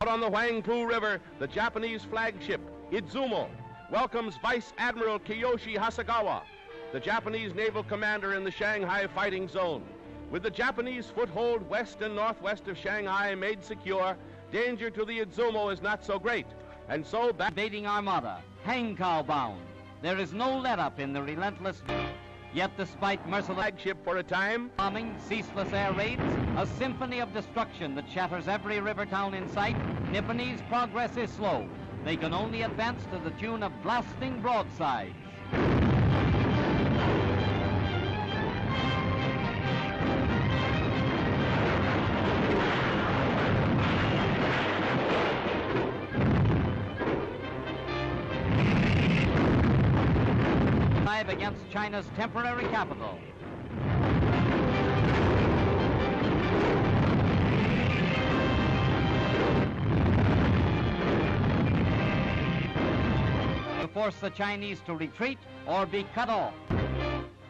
On the Huangpu River, the Japanese flagship, Izumo, welcomes Vice Admiral Kiyoshi Hasegawa, the Japanese naval commander in the Shanghai fighting zone. With the Japanese foothold west and northwest of Shanghai made secure, danger to the Izumo is not so great. And so invading armada, Hankow bound. There is no let-up in the relentless. Yet despite merciless flagship for a time, bombing, ceaseless air raids, a symphony of destruction that shatters every river town in sight, Nipponese progress is slow. They can only advance to the tune of blasting broadsides. Against China's temporary capital. To force the Chinese to retreat or be cut off.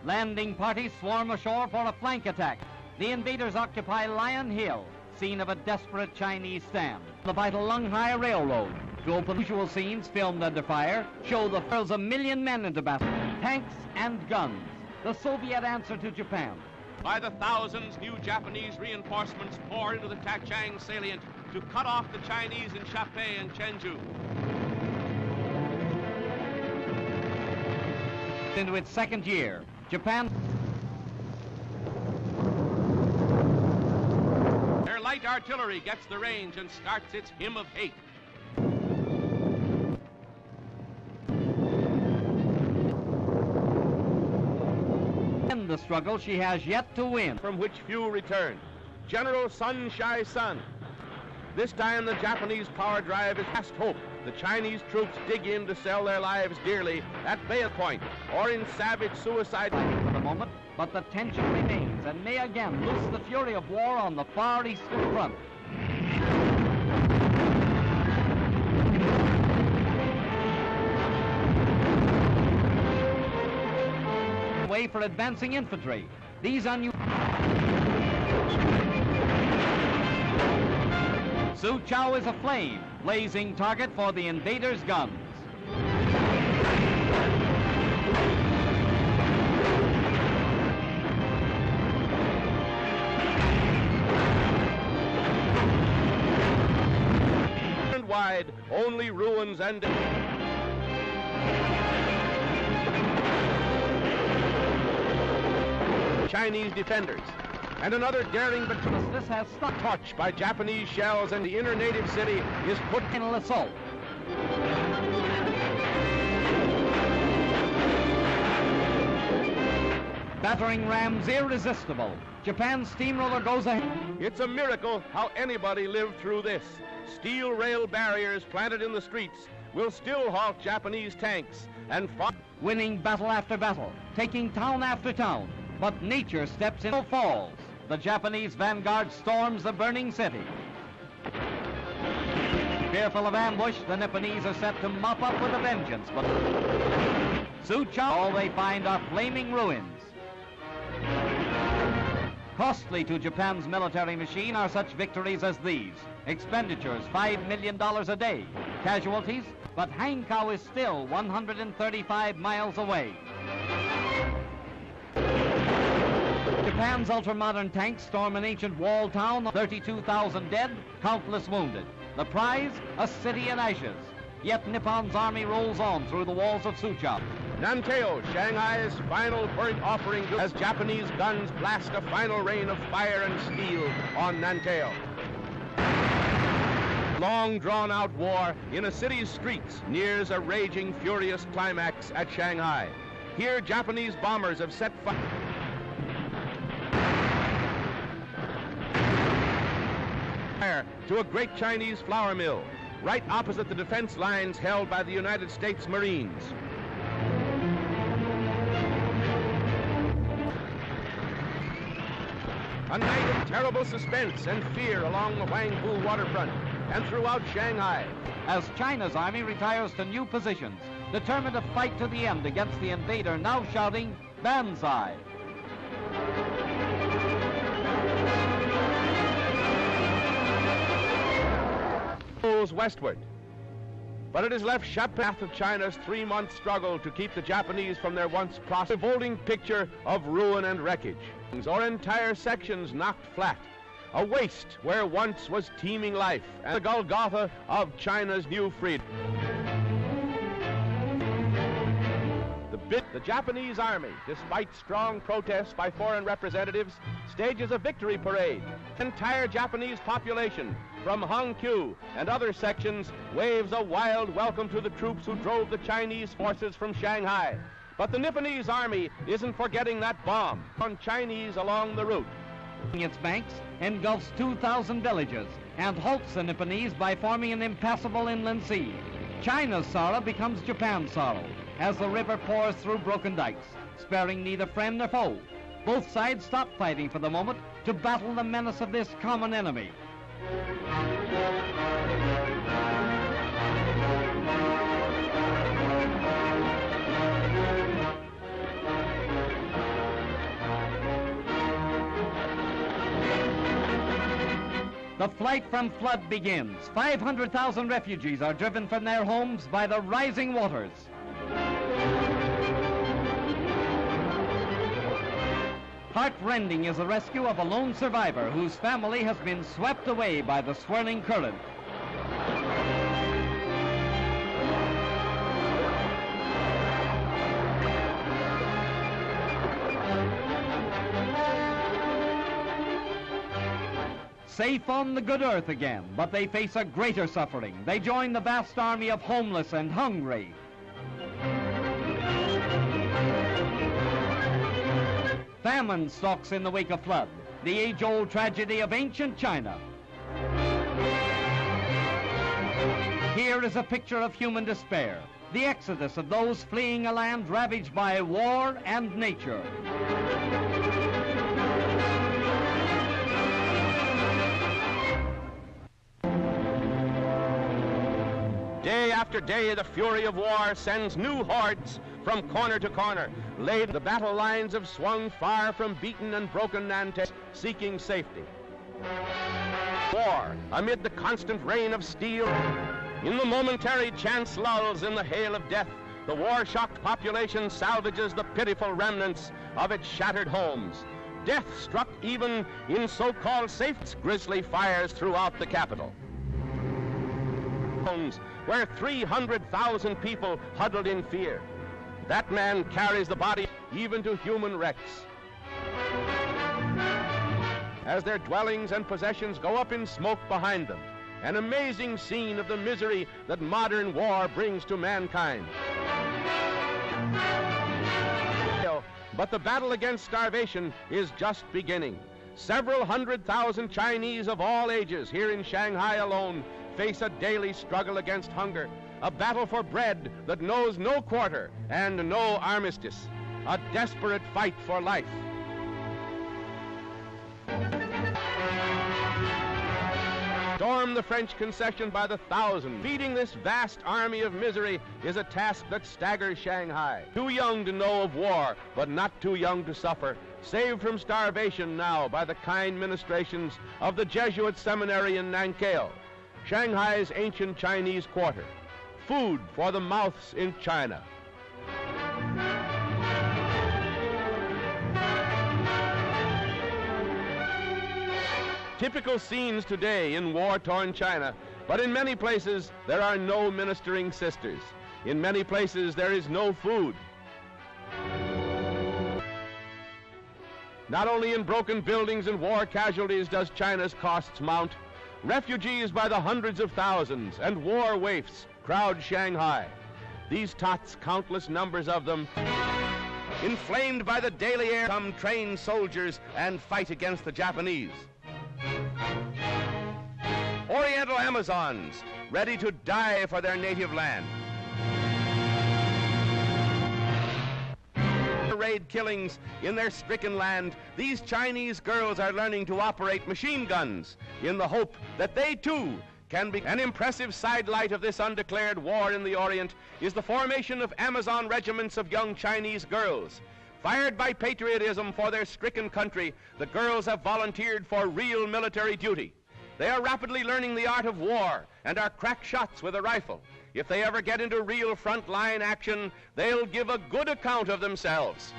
Landing parties swarm ashore for a flank attack. The invaders occupy Lion Hill, scene of a desperate Chinese stand. The vital Lunghai Railroad. To open usual scenes filmed under fire, show the hurls a million men into battle. Tanks and guns, the Soviet answer to Japan. By the thousands, new Japanese reinforcements pour into the Tachang salient to cut off the Chinese in Shapei and Chenju. Into its second year, Japan. Their light artillery gets the range and starts its hymn of hate. In the struggle she has yet to win, from which few return. General Sun Shai-sun. This time the Japanese power drive is last hope. The Chinese troops dig in to sell their lives dearly at bail point or in savage suicide. For the moment, but the tension remains and may again loose the fury of war on the far eastern front. Way for advancing infantry. These unusual. Suchow is aflame, blazing target for the invaders' guns. And wide, only ruins and Chinese defenders. And another daring but this has stuck touched by Japanese shells and the inner native city is put in an assault. Battering rams irresistible. Japan's steamroller goes ahead. It's a miracle how anybody lived through this. Steel rail barriers planted in the streets will still halt Japanese tanks and winning battle after battle, taking town after town. But nature steps in. Falls. The Japanese vanguard storms the burning city. Fearful of ambush, the Nipponese are set to mop up with a vengeance. But Suchow, all they find are flaming ruins. Costly to Japan's military machine are such victories as these. Expenditures, $5 million a day. Casualties, but Hankow is still 135 miles away. Japan's ultra-modern tanks storm an ancient walled town, 32,000 dead, countless wounded. The prize, a city in ashes. Yet Nippon's army rolls on through the walls of Suchow. Nanteo, Shanghai's final burnt offering as Japanese guns blast a final rain of fire and steel on Nanteo. Long drawn-out war in a city's streets nears a raging, furious climax at Shanghai. Here, Japanese bombers have set fire to a great Chinese flour mill, right opposite the defense lines held by the United States Marines. A night of terrible suspense and fear along the Huangpu waterfront and throughout Shanghai. As China's army retires to new positions, determined to fight to the end against the invader, now shouting, "Banzai!" rolls westward. But it has left path of China's 3-month struggle to keep the Japanese from their once revolting picture of ruin and wreckage, or entire sections knocked flat, a waste where once was teeming life, and the Golgotha of China's new freedom. The Japanese army, despite strong protests by foreign representatives, stages a victory parade. The entire Japanese population, from Hangzhou and other sections, waves a wild welcome to the troops who drove the Chinese forces from Shanghai. But the Nipponese army isn't forgetting that bomb on Chinese along the route. Its banks engulfs 2,000 villages and halts the Nipponese by forming an impassable inland sea. China's sorrow becomes Japan's sorrow as the river pours through broken dikes, sparing neither friend nor foe. Both sides stop fighting for the moment to battle the menace of this common enemy. The flight from flood begins. 500,000 refugees are driven from their homes by the rising waters. Heartrending is the rescue of a lone survivor whose family has been swept away by the swirling current. Safe on the good earth again, but they face a greater suffering. They join the vast army of homeless and hungry. Famine stalks in the wake of flood, the age-old tragedy of ancient China. Here is a picture of human despair, the exodus of those fleeing a land ravaged by war and nature. Day after day, the fury of war sends new hordes from corner to corner. The battle lines have swung far from beaten and broken Nantes, seeking safety. War, amid the constant rain of steel, in the momentary chance lulls in the hail of death, the war-shocked population salvages the pitiful remnants of its shattered homes. Death struck even in so-called safe grisly fires throughout the capital, where 300,000 people huddled in fear. That man carries the body even to human wrecks. As their dwellings and possessions go up in smoke behind them, an amazing scene of the misery that modern war brings to mankind. But the battle against starvation is just beginning. Several 100,000 Chinese of all ages here in Shanghai alone face a daily struggle against hunger, a battle for bread that knows no quarter and no armistice, a desperate fight for life. Storm the French concession by the thousand. Feeding this vast army of misery is a task that staggers Shanghai. Too young to know of war, but not too young to suffer. Saved from starvation now by the kind ministrations of the Jesuit seminary in Nanking, Shanghai's ancient Chinese quarter. Food for the mouths in China. Typical scenes today in war-torn China, but in many places there are no ministering sisters. In many places there is no food. Not only in broken buildings and war casualties does China's costs mount. Refugees by the hundreds of thousands and war waifs crowd Shanghai. These tots, countless numbers of them, inflamed by the daily air, come trained soldiers and fight against the Japanese. Oriental Amazons, ready to die for their native land. Raid killings in their stricken land, these Chinese girls are learning to operate machine guns in the hope that they too can be. An impressive sidelight of this undeclared war in the Orient is the formation of Amazon regiments of young Chinese girls. Fired by patriotism for their stricken country, the girls have volunteered for real military duty. They are rapidly learning the art of war and are crack shots with a rifle. If they ever get into real front-line action, they'll give a good account of themselves.